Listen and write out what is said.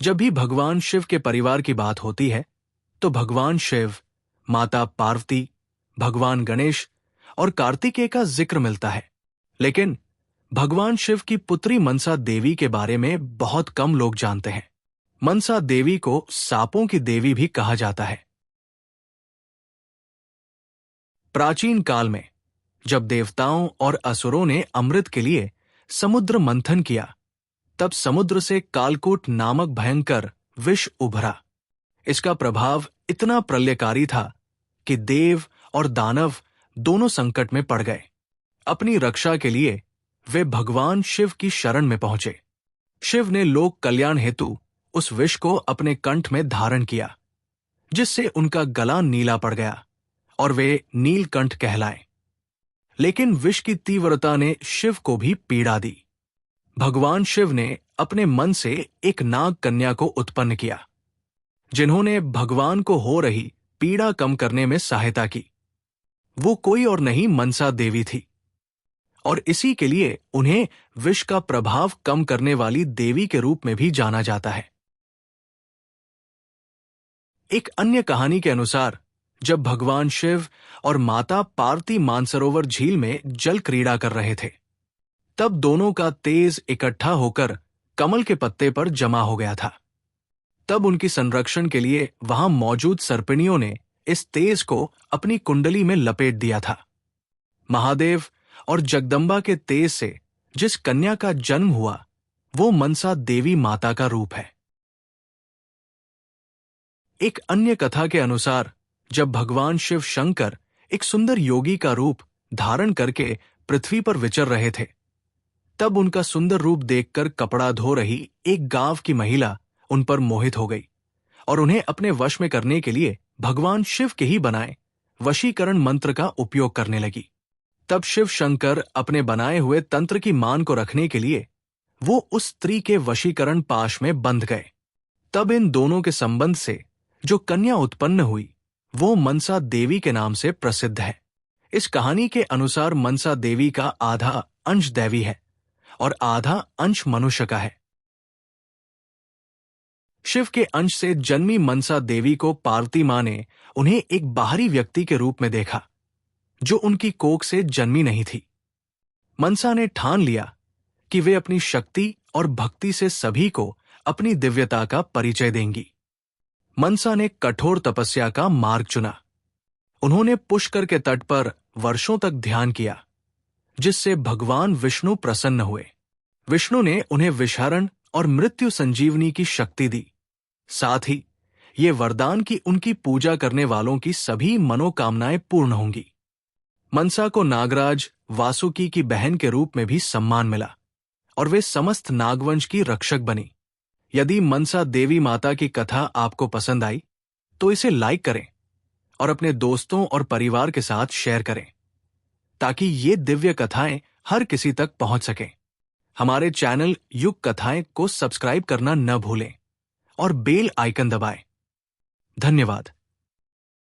जब भी भगवान शिव के परिवार की बात होती है तो भगवान शिव, माता पार्वती, भगवान गणेश और कार्तिकेय का जिक्र मिलता है। लेकिन भगवान शिव की पुत्री मनसा देवी के बारे में बहुत कम लोग जानते हैं। मनसा देवी को सांपों की देवी भी कहा जाता है। प्राचीन काल में जब देवताओं और असुरों ने अमृत के लिए समुद्र मंथन किया, तब समुद्र से कालकूट नामक भयंकर विष उभरा। इसका प्रभाव इतना प्रलयकारी था कि देव और दानव दोनों संकट में पड़ गए। अपनी रक्षा के लिए वे भगवान शिव की शरण में पहुंचे। शिव ने लोक कल्याण हेतु उस विष को अपने कंठ में धारण किया, जिससे उनका गला नीला पड़ गया और वे नीलकंठ कहलाए। लेकिन विष की तीव्रता ने शिव को भी पीड़ा दी। भगवान शिव ने अपने मन से एक नाग कन्या को उत्पन्न किया, जिन्होंने भगवान को हो रही पीड़ा कम करने में सहायता की। वो कोई और नहीं मनसा देवी थी, और इसी के लिए उन्हें विष का प्रभाव कम करने वाली देवी के रूप में भी जाना जाता है। एक अन्य कहानी के अनुसार जब भगवान शिव और माता पार्वती मानसरोवर झील में जल क्रीड़ा कर रहे थे, तब दोनों का तेज इकट्ठा होकर कमल के पत्ते पर जमा हो गया था। तब उनकी संरक्षण के लिए वहां मौजूद सर्पिणियों ने इस तेज को अपनी कुंडली में लपेट दिया था। महादेव और जगदम्बा के तेज से जिस कन्या का जन्म हुआ, वो मनसा देवी माता का रूप है। एक अन्य कथा के अनुसार जब भगवान शिव शंकर एक सुंदर योगी का रूप धारण करके पृथ्वी पर विचर रहे थे, तब उनका सुंदर रूप देखकर कपड़ा धो रही एक गांव की महिला उन पर मोहित हो गई और उन्हें अपने वश में करने के लिए भगवान शिव के ही बनाए वशीकरण मंत्र का उपयोग करने लगी। तब शिव शंकर अपने बनाए हुए तंत्र की मान को रखने के लिए वो उस स्त्री के वशीकरण पाश में बंध गए। तब इन दोनों के संबंध से जो कन्या उत्पन्न हुई, वो मनसा देवी के नाम से प्रसिद्ध है। इस कहानी के अनुसार मनसा देवी का आधा अंश दैवी है और आधा अंश मनुष्य का है। शिव के अंश से जन्मी मनसा देवी को पार्वती मां ने उन्हें एक बाहरी व्यक्ति के रूप में देखा, जो उनकी कोख से जन्मी नहीं थी। मनसा ने ठान लिया कि वे अपनी शक्ति और भक्ति से सभी को अपनी दिव्यता का परिचय देंगी। मनसा ने कठोर तपस्या का मार्ग चुना। उन्होंने पुष्कर के तट पर वर्षों तक ध्यान किया, जिससे भगवान विष्णु प्रसन्न हुए। विष्णु ने उन्हें विषहरण और मृत्यु संजीवनी की शक्ति दी। साथ ही ये वरदान कि उनकी पूजा करने वालों की सभी मनोकामनाएं पूर्ण होंगी। मनसा को नागराज वासुकी की बहन के रूप में भी सम्मान मिला और वे समस्त नागवंश की रक्षक बनी। यदि मनसा देवी माता की कथा आपको पसंद आई तो इसे लाइक करें और अपने दोस्तों और परिवार के साथ शेयर करें, ताकि ये दिव्य कथाएं हर किसी तक पहुंच सकें। हमारे चैनल युग कथाएं को सब्सक्राइब करना न भूलें और बेल आइकन दबाएं। धन्यवाद।